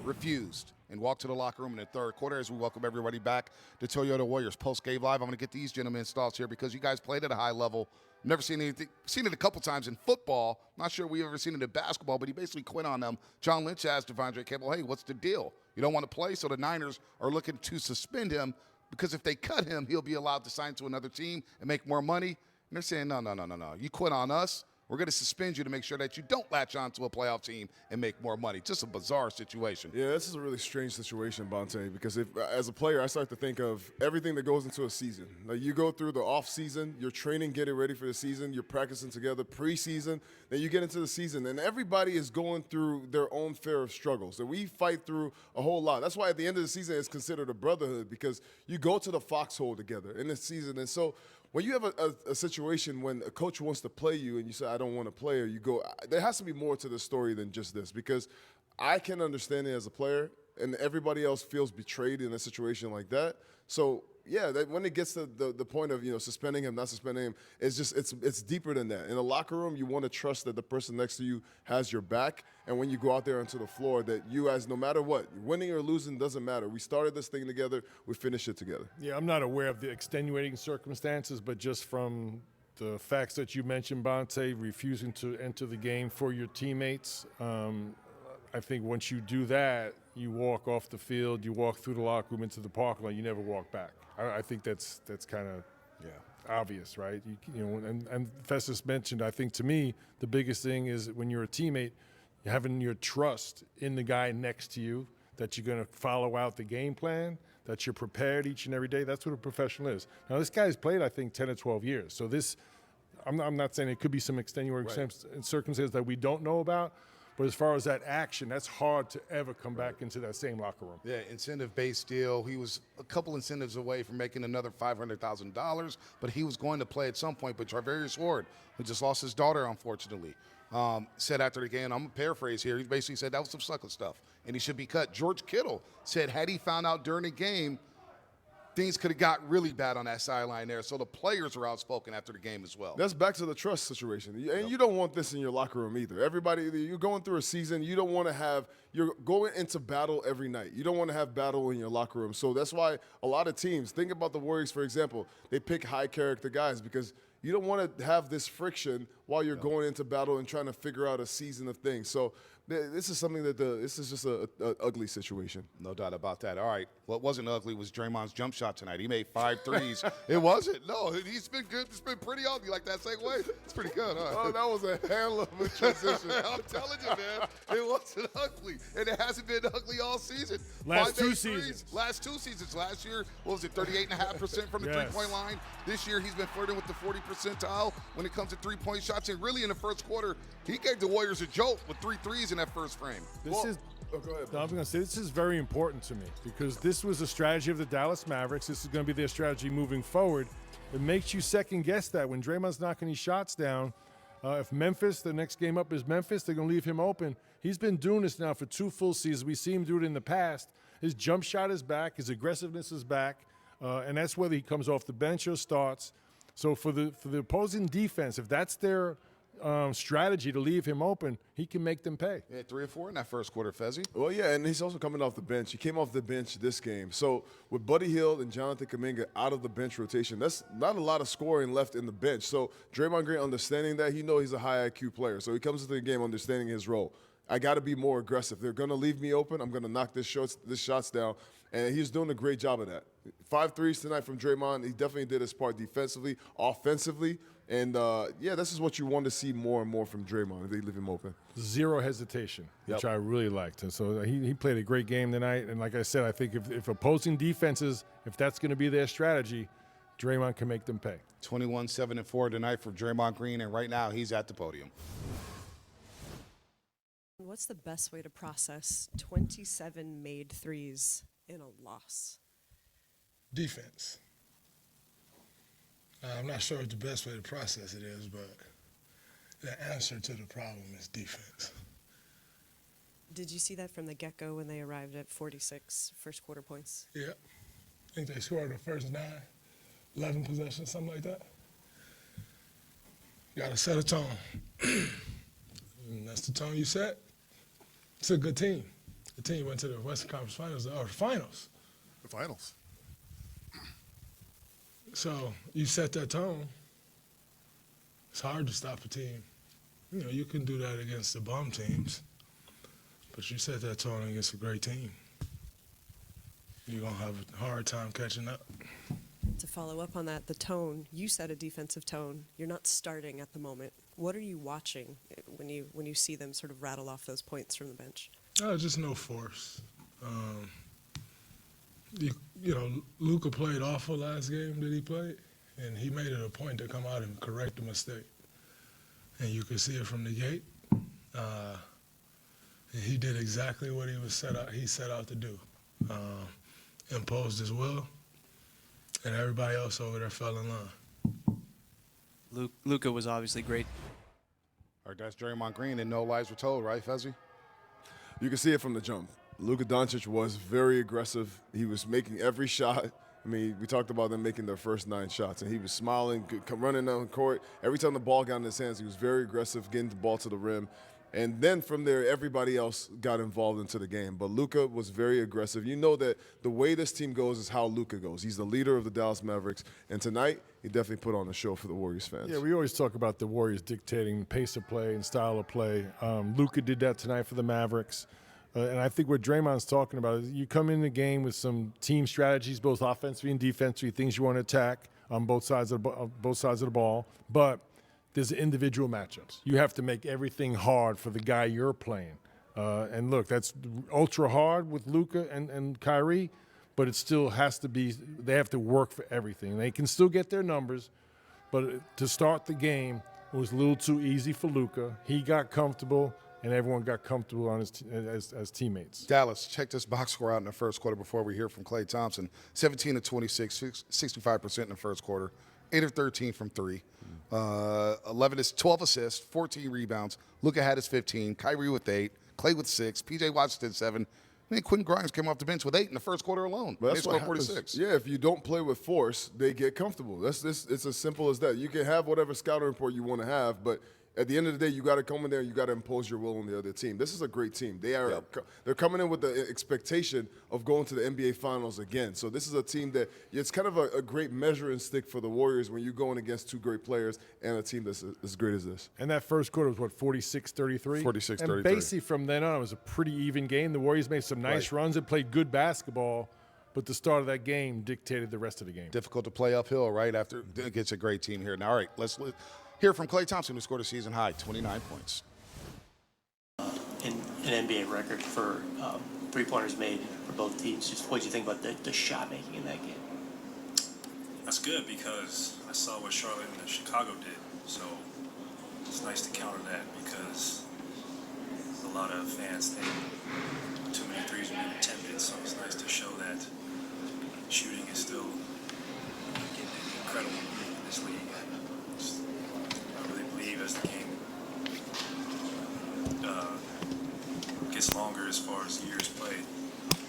refused and walked to the locker room in the third quarter as we welcome everybody back to Toyota Warriors post-game live. I'm going to get these gentlemen's thoughts here because you guys played at a high level. Never seen anything. Seen it a couple times in football. Not sure we've ever seen it in basketball, but he basically quit on them. John Lynch asked Devondre Campbell, hey, what's the deal? You don't want to play? So the Niners are looking to suspend him because if they cut him, he'll be allowed to sign to another team and make more money. And they're saying, no. You quit on us. We're going to suspend you to make sure that you don't latch on to a playoff team and make more money. Just a bizarre situation. Yeah, this is a really strange situation, Bonte, because as a player, I start to think of everything that goes into a season. Like you go through the off season, you're training, getting ready for the season, you're practicing together preseason, then you get into the season, and everybody is going through their own fair of struggles. And we fight through a whole lot. That's why at the end of the season, it's considered a brotherhood because you go to the foxhole together in the season. And so when you have a situation when a coach wants to play you and you say, I don't want to play, or you go, there has to be more to the story than just this, because I can understand it as a player and everybody else feels betrayed in a situation like that. So yeah, when it gets to the point of suspending him, not suspending him, it's deeper than that. In a locker room, you want to trust that the person next to you has your back, and when you go out there onto the floor, that you guys, no matter what, winning or losing doesn't matter. We started this thing together, we finished it together. Yeah, I'm not aware of the extenuating circumstances, but just from the facts that you mentioned, Bonte, refusing to enter the game for your teammates, I think once you do that, you walk off the field, you walk through the locker room into the parking lot, you never walk back. I think that's kind of obvious, right? And Festus mentioned, I think to me, the biggest thing is when you're a teammate, having your trust in the guy next to you, that you're going to follow out the game plan, that you're prepared each and every day. That's what a professional is. Now, this guy's played, I think, 10 or 12 years. So this, I'm not saying it could be some extenuating circumstances that we don't know about, but as far as that action, that's hard to ever come back into that same locker room. Yeah, incentive-based deal. He was a couple incentives away from making another $500,000, but he was going to play at some point. But Charvarius Ward, who just lost his daughter, unfortunately, said after the game, I'm going to paraphrase here, he basically said that was some sucker stuff, and he should be cut. George Kittle said had he found out during the game, things could have got really bad on that sideline there. So the players are outspoken after the game as well. That's back to the trust situation. And you don't want this in your locker room either. Everybody, you're going through a season. You don't want to have – you're going into battle every night. You don't want to have battle in your locker room. So that's why a lot of teams – think about the Warriors, for example. They pick high-character guys because you don't want to have this friction while you're going into battle and trying to figure out a season of things. So this is something that this is just an ugly situation. No doubt about that. All right, what wasn't ugly was Draymond's jump shot tonight. He made 5 threes. It wasn't. No, he's been good. It's been pretty ugly. Like that segue? It's pretty good, huh? Oh, that was a hell of a transition. I'm telling you, man, it wasn't ugly. And it hasn't been ugly all season. Last 2 seasons. Last 2 seasons. Last year, what was it, 38.5% from the three-point line? This year, he's been flirting with the 40 percentile when it comes to three-point shots. And really, in the first quarter, he gave the Warriors a jolt with 3 threes in that first frame. Go ahead. I'm going to say this is very important to me because this was a strategy of the Dallas Mavericks. This is going to be their strategy moving forward. It makes you second guess that when Draymond's knocking these shots down. If Memphis, the next game up is Memphis, they're going to leave him open. He's been doing this now for 2 full seasons. We've seen him do it in the past. His jump shot is back. His aggressiveness is back. And that's whether he comes off the bench or starts. So for the opposing defense, if that's their strategy to leave him open, he can make them pay. Yeah, 3 or 4 in that first quarter, Fezzi. Well, yeah, and he's also coming off the bench. He came off the bench this game. So with Buddy Hield and Jonathan Kuminga out of the bench rotation, that's not a lot of scoring left in the bench. So Draymond Green understanding that, he knows he's a high IQ player. So he comes into the game understanding his role. I got to be more aggressive. They're going to leave me open. I'm going to knock this shots down. And he's doing a great job of that. 5 threes tonight from Draymond. He definitely did his part defensively, offensively. And, this is what you want to see more and more from Draymond if they leave him open. Zero hesitation, which I really liked. And so he played a great game tonight. And like I said, I think if opposing defenses, if that's going to be their strategy, Draymond can make them pay. 21-7-4 tonight for Draymond Green, and right now he's at the podium. What's the best way to process 27 made threes in a loss? Defense. I'm not sure what the best way to process it is, but the answer to the problem is defense. Did you see that from the get-go when they arrived at 46 first quarter points? Yeah. I think they scored the first 9, 11 possessions, something like that. You got to set a tone. And that's the tone you set. It's a good team. The team went to the Western Conference Finals, or finals. The finals. So you set that tone. It's hard to stop a team. You know, you can do that against the bum teams, but you set that tone against a great team, you're going to have a hard time catching up. To follow up on that, the tone, you set a defensive tone. You're not starting at the moment. What are you watching when you see them sort of rattle off those points from the bench? Just no force. You know, Luka played awful last game that he played, and he made it a point to come out and correct the mistake. And you could see it from the gate. And he did exactly what he set out to do. Imposed his will, and everybody else over there fell in line. Luka was obviously great. All right, that's Draymond Green, and no lies were told, right, Fezzi? You can see it from the jump. Luka Doncic was very aggressive. He was making every shot. I mean, we talked about them making their first 9 shots, and he was smiling, running down the court. Every time the ball got in his hands, he was very aggressive, getting the ball to the rim. And then from there, everybody else got involved into the game. But Luka was very aggressive. You know that the way this team goes is how Luka goes. He's the leader of the Dallas Mavericks. And tonight, he definitely put on a show for the Warriors fans. Yeah, we always talk about the Warriors dictating pace of play and style of play. Luka did that tonight for the Mavericks. And I think what Draymond's talking about is you come in the game with some team strategies, both offensively and defensively, things you want to attack on both sides of the ball. But there's individual matchups. You have to make everything hard for the guy you're playing. And look, that's ultra hard with Luka and Kyrie, but it still has to be, they have to work for everything. They can still get their numbers, but to start the game, it was a little too easy for Luka. He got comfortable, and everyone got comfortable on as teammates. Dallas, check this box score out in the first quarter before we hear from Klay Thompson. 17 of 26, 65% in the first quarter, 8 of 13 from 3. 12 assists, 14 rebounds. Luka had his 15. Kyrie with 8. Klay with 6. P.J. Washington 7. And then Quentin Grimes came off the bench with 8 in the first quarter alone. But They that's scored what happens. 46. Yeah, if you don't play with force, they get comfortable. It's as simple as that. You can have whatever scouting report you want to have, but at the end of the day, you got to come in there and you got to impose your will on the other team. This is a great team. They're coming in with the expectation of going to the NBA Finals again. So this is a team that it's kind of a great measuring stick for the Warriors when you're going against 2 great players and a team that's as great as this. And that first quarter was, what, 46-33? 46-33. And basically from then on, it was a pretty even game. The Warriors made some nice runs and played good basketball, but the start of that game dictated the rest of the game. Difficult to play uphill, right, after against a great team here. Now, all right, let's hear from Klay Thompson, who scored a season high, 29 points. An NBA record for three-pointers made for both teams. Just what do you think about the shot making in that game? That's good because I saw what Charlotte and Chicago did. So it's nice to counter that because a lot of fans think too many threes are being attempted. So it's nice to show that shooting is still incredible in this league. I really believe as the game gets longer as far as years played,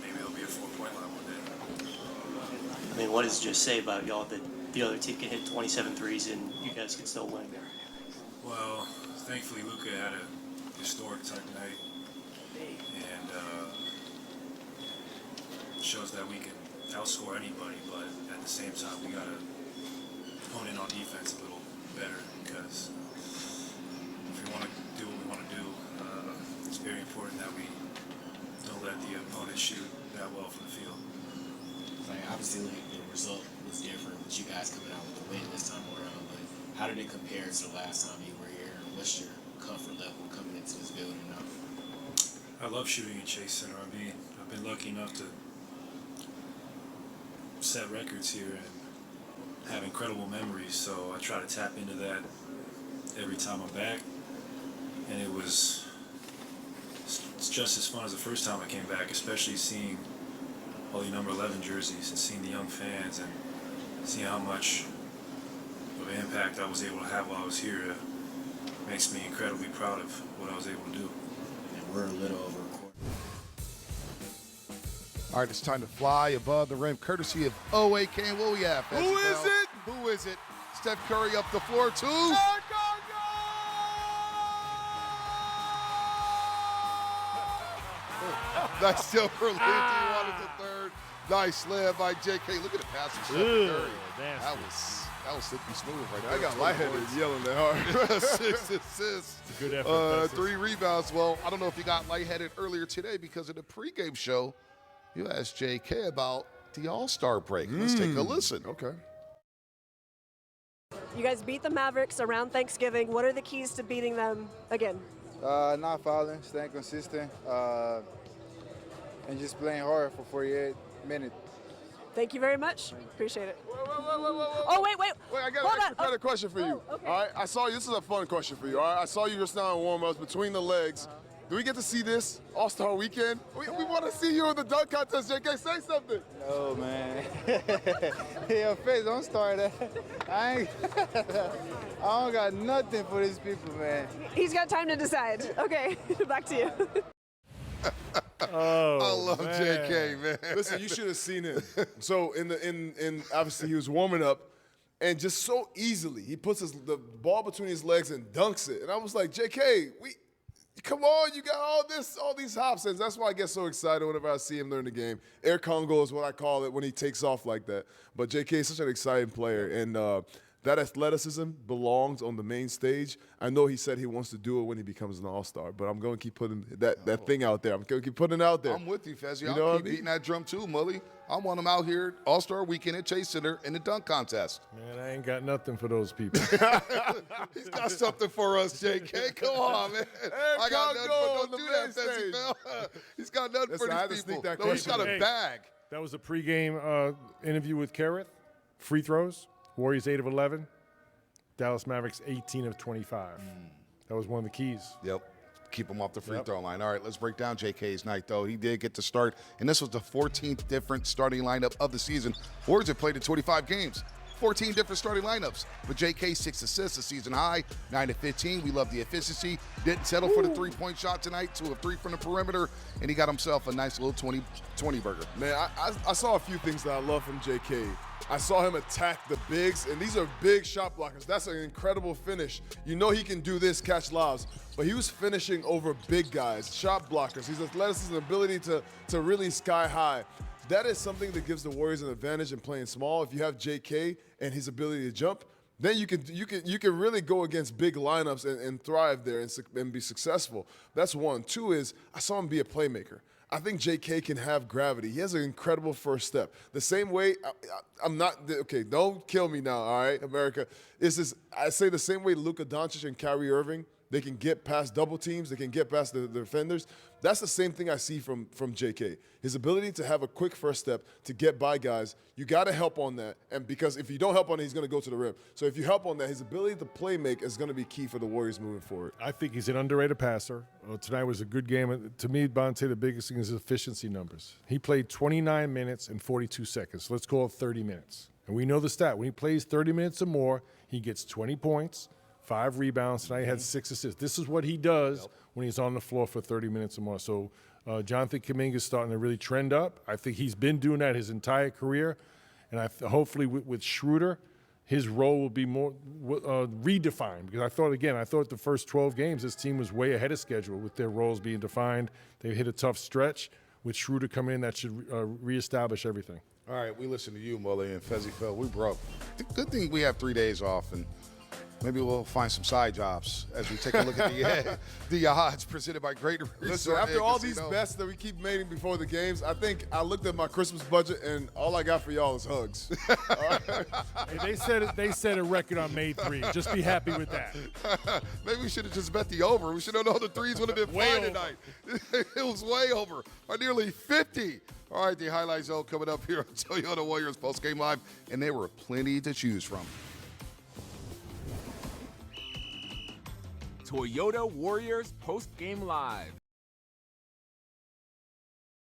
maybe it'll be a 4-point line one day. I mean, what does it just say about y'all that the other team can hit 27 threes and you guys can still win? Well, thankfully Luka had a historic type night, and shows that we can outscore anybody, but at the same time we gotta hone in on defense a little better because if we want to do what we want to do, it's very important that we don't let the opponent shoot that well from the field. Like obviously, like, the result was different with you guys coming out with the win this time around. But how did it compare to the last time you were here? What's your comfort level coming into this building now? I love shooting in Chase Center. I mean, I've been lucky enough to set records here and have incredible memories. So I try to tap into that every time I'm back, and it's just as fun as the first time I came back, especially seeing all the number 11 jerseys and seeing the young fans and seeing how much of an impact I was able to have while I was here. Makes me incredibly proud of what I was able to do. And we're a little over a quarter. All right, it's time to fly above the rim, courtesy of OAK. And what we have? Who is it? Who is it? Steph Curry up the floor, too. Nice steal for Lee. D1 is the third. Nice slam by J.K. Look at the pass to Stephen Curry. That was silky smooth right there. I got lightheaded yelling that hard. 6 assists. Good effort. 3 rebounds. Well, I don't know if you got lightheaded earlier today because of the pregame show. You asked J.K. about the All-Star break. Let's take a listen. Okay. You guys beat the Mavericks around Thanksgiving. What are the keys to beating them again? Not fouling, staying consistent, and just playing hard for 48 minutes. Thank you very much. Appreciate it. Wait. Oh, wait. Wait, I got an extra kind of question for you. okay. All right, I saw you. This is a fun question for you. All right, I saw you just now in warm-ups between the legs. Do we get to see this All-Star Weekend? We want to see you in the dunk contest. JK, say something. No, man. Your face, don't start that. I don't got nothing for these people, man. He's got time to decide. Okay, back to you. Oh, I love man. J.K., man. Listen, you should have seen him. So in obviously he was warming up, and just so easily he puts the ball between his legs and dunks it. And I was like, J.K., come on, you got all these hops, and that's why I get so excited whenever I see him during the game. Air Congo is what I call it when he takes off like that. But J.K. is such an exciting player, and that athleticism belongs on the main stage. I know he said he wants to do it when he becomes an All-Star, but I'm going to keep putting that thing out there. I'm going to keep putting it out there. I'm with you, Fezzi. You know I'll what I keep mean? beating that drum too, Mully. I want him out here All-Star Weekend at Chase Center in the dunk contest. Man, I ain't got nothing for those people. He's got something for us, J.K. Come on, man. I got nothing for on Don't the do that, main Fezzi, stage. Phil. He's got nothing Listen, I had for to these sneak people. that No, he's got question a in. bag. That was a pregame interview with Kareth. Free throws. Warriors 8 of 11. Dallas Mavericks 18 of 25. That was one of the keys. Yep. Keep him off the free throw line. All right, let's break down J.K.'s night, though. He did get to start, and this was the 14th different starting lineup of the season. Warriors have played in 25 games. 14 different starting lineups. But J.K. 6 assists, a season high, 9 of 15. We love the efficiency. Didn't settle for the three-point shot tonight, 2 of 3 from the perimeter, and he got himself a nice little 20 burger. Man, I saw a few things that I love from J.K. I saw him attack the bigs, and these are big shot blockers. That's an incredible finish. You know he can do this, catch lobs, but he was finishing over big guys, shot blockers. His athleticism, ability to really sky high. That is something that gives the Warriors an advantage in playing small. If you have J.K. and his ability to jump, then you can really go against big lineups and thrive there and be successful. That's one. Two is I saw him be a playmaker. I think J.K. can have gravity. He has an incredible first step. The same way, I'm not, okay, don't kill me now, all right, America. I say the same way Luka Doncic and Kyrie Irving, they can get past double teams, they can get past the defenders. That's the same thing I see from J.K. His ability to have a quick first step, to get by guys, you got to help on that. And because if you don't help on it, he's going to go to the rim. So if you help on that, his ability to play make is going to be key for the Warriors moving forward. I think he's an underrated passer. Tonight was a good game. To me, Bonte, the biggest thing is his efficiency numbers. He played 29 minutes and 42 seconds. Let's call it 30 minutes. And we know the stat. When he plays 30 minutes or more, he gets 20 points, 5 rebounds. Tonight he had 6 assists. This is what he does when he's on the floor for 30 minutes or more. So Jonathan Kuminga is starting to really trend up. I think he's been doing that his entire career. And hopefully with Schroeder, his role will be more redefined. Because I thought the first 12 games, this team was way ahead of schedule with their roles being defined. They hit a tough stretch. With Schroeder coming in, that should reestablish everything. All right, we listen to you, Mully, and Fezzi Phil. We broke. Good thing we have 3 days off, and maybe we'll find some side jobs as we take a look at the odds presented by Great Resort. Listen, after all these bets that we keep making before the games, I think I looked at my Christmas budget, and all I got for y'all is hugs. Hey, they set a record on May 3. Just be happy with that. Maybe we should have just bet the over. We should have known the threes would have been Way fine over. tonight. It was way over, or nearly 50. All right, the highlight zone coming up here on Toyota Warriors Postgame Live, and there were plenty to choose from. Toyota Warriors Post Game Live.